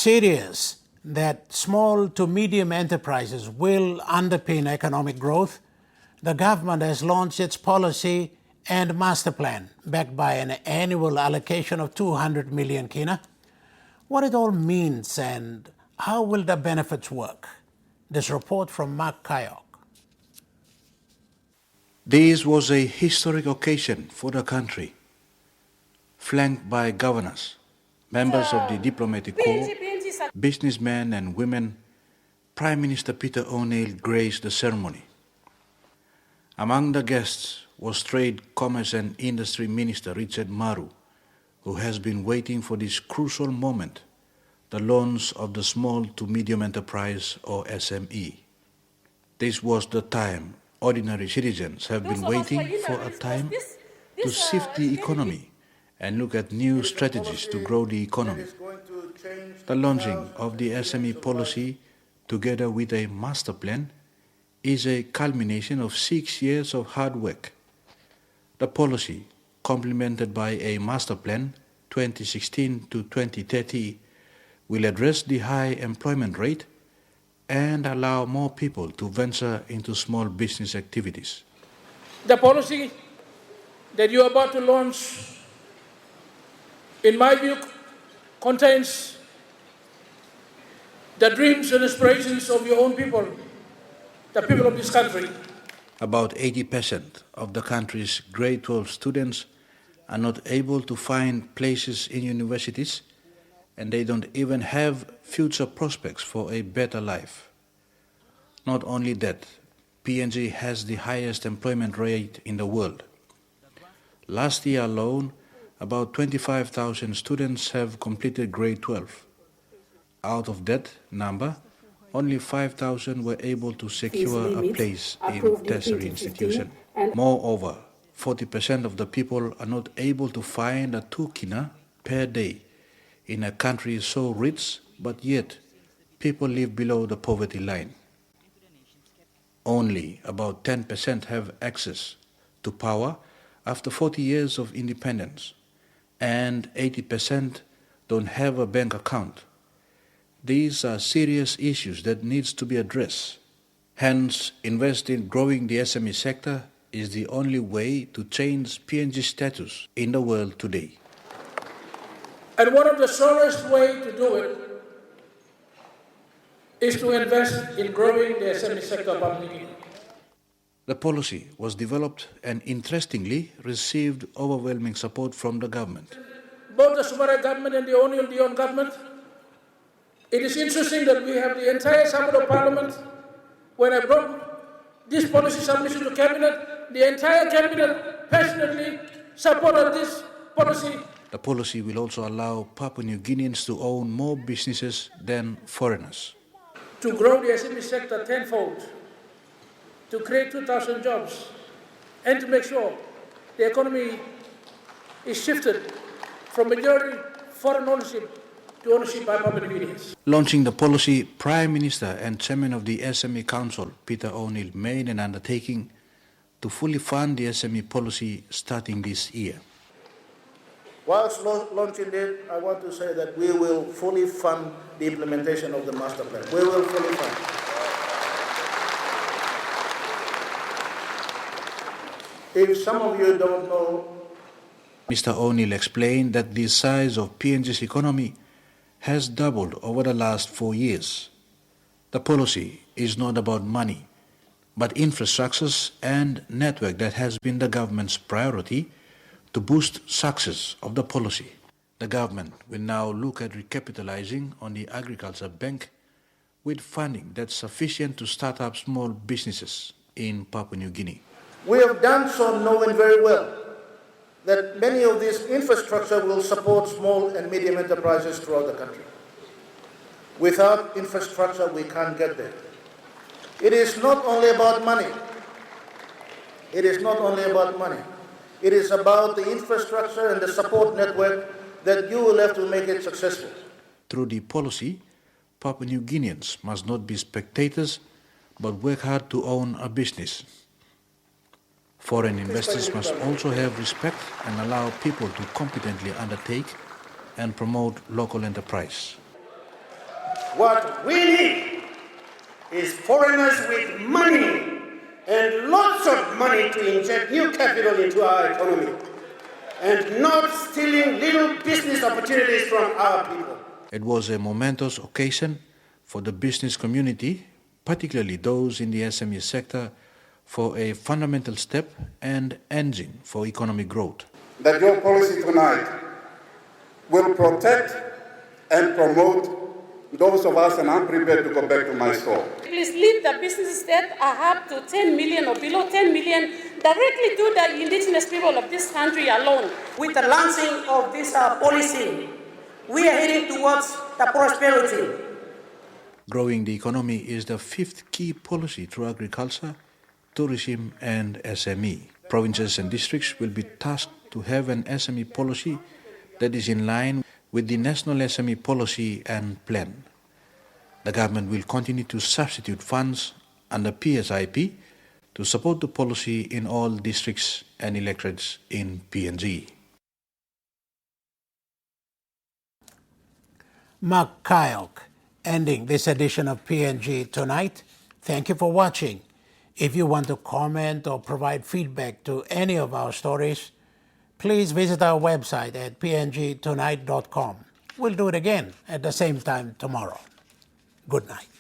serious that small to medium enterprises will underpin economic growth, the government has launched its policy and Masterplan, backed by an annual allocation of 200 million kina. What it all means and how will the benefits work? This report from Mark Kayok. This was a historic occasion for the country, flanked by governors, members of the diplomatic corps, businessmen and women. Prime Minister Peter O'Neill graced the ceremony. Among the guests was Trade, Commerce and Industry Minister Richard Maru, who has been waiting for this crucial moment, the launch of the Small to Medium Enterprise or SME. This was the time ordinary citizens have been waiting for a time to shift the economy and look at new strategies to grow the economy. The launching of the SME policy, together with a master plan, is a culmination of 6 years of hard work. The policy, complemented by a master plan 2016 to 2030, will address the high employment rate and allow more people to venture into small business activities. The policy that you are about to launch, in my view, contains the dreams and aspirations of your own people, the people of this country. About 80% of the country's grade 12 students are not able to find places in universities, and they don't even have future prospects for a better life. Not only that, PNG has the highest employment rate in the world. Last year alone, about 25,000 students have completed grade 12. Out of that number, only 5,000 were able to secure a place in tertiary institution. Moreover, 40% of the people are not able to find a 2 kina per day in a country so rich, but yet people live below the poverty line. Only about 10% have access to power after 40 years of independence, and 80% don't have a bank account. These are serious issues that needs to be addressed. Hence, invest in growing the SME sector is the only way to change PNG's status in the world today. And one of the surest ways to do it is to invest in growing the SME sector publicly. The policy was developed and interestingly received overwhelming support from the government. Both the Sumatra government and the O'Neill Dion government. It is interesting that we have the entire Assembly of Parliament. When I brought this policy submission to Cabinet, the entire Cabinet passionately supported this policy. The policy will also allow Papua New Guineans to own more businesses than foreigners. To grow the SME sector tenfold, to create 2,000 jobs, and to make sure the economy is shifted from majority foreign ownership to ownership by Papua New Guineans. Launching the policy, Prime Minister and Chairman of the SME Council, Peter O'Neill, made an undertaking to fully fund the SME policy starting this year. Whilst launching it, I want to say that we will fully fund the implementation of the master plan. We will fully fund. If some of you don't know, Mr. O'Neill explained that the size of PNG's economy has doubled over the last 4 years. The policy is not about money, but infrastructures and network that has been the government's priority to boost success of the policy. The government will now look at recapitalizing on the Agriculture Bank with funding that's sufficient to start up small businesses in Papua New Guinea. We have done so knowing very well that many of these infrastructure will support small and medium enterprises throughout the country. Without infrastructure, we can't get there. It is not only about money. It is not only about money. It is about the infrastructure and the support network that you will have to make it successful. Through the policy, Papua New Guineans must not be spectators, but work hard to own a business. Foreign investors must also have respect and allow people to competently undertake and promote local enterprise. What we need is foreigners with money and lots of money to inject new capital into our economy and not stealing little business opportunities from our people. It was a momentous occasion for the business community, particularly those in the SME sector, for a fundamental step and engine for economic growth. That your policy tonight will protect and promote those of us, and I'm prepared to go back to my store. Please leave the businesses that are up to 10 million or below 10 million directly to the indigenous people of this country alone. With the launching of this policy, we are heading towards the prosperity. Growing the economy is the fifth key policy through agriculture, tourism and SME. Provinces and districts will be tasked to have an SME policy that is in line with the National SME Policy and Plan. The government will continue to substitute funds under PSIP to support the policy in all districts and electorates in PNG. Mark Kyok, ending this edition of PNG Tonight. Thank you for watching. If you want to comment or provide feedback to any of our stories, please visit our website at pngtonight.com. We'll do it again at the same time tomorrow. Good night.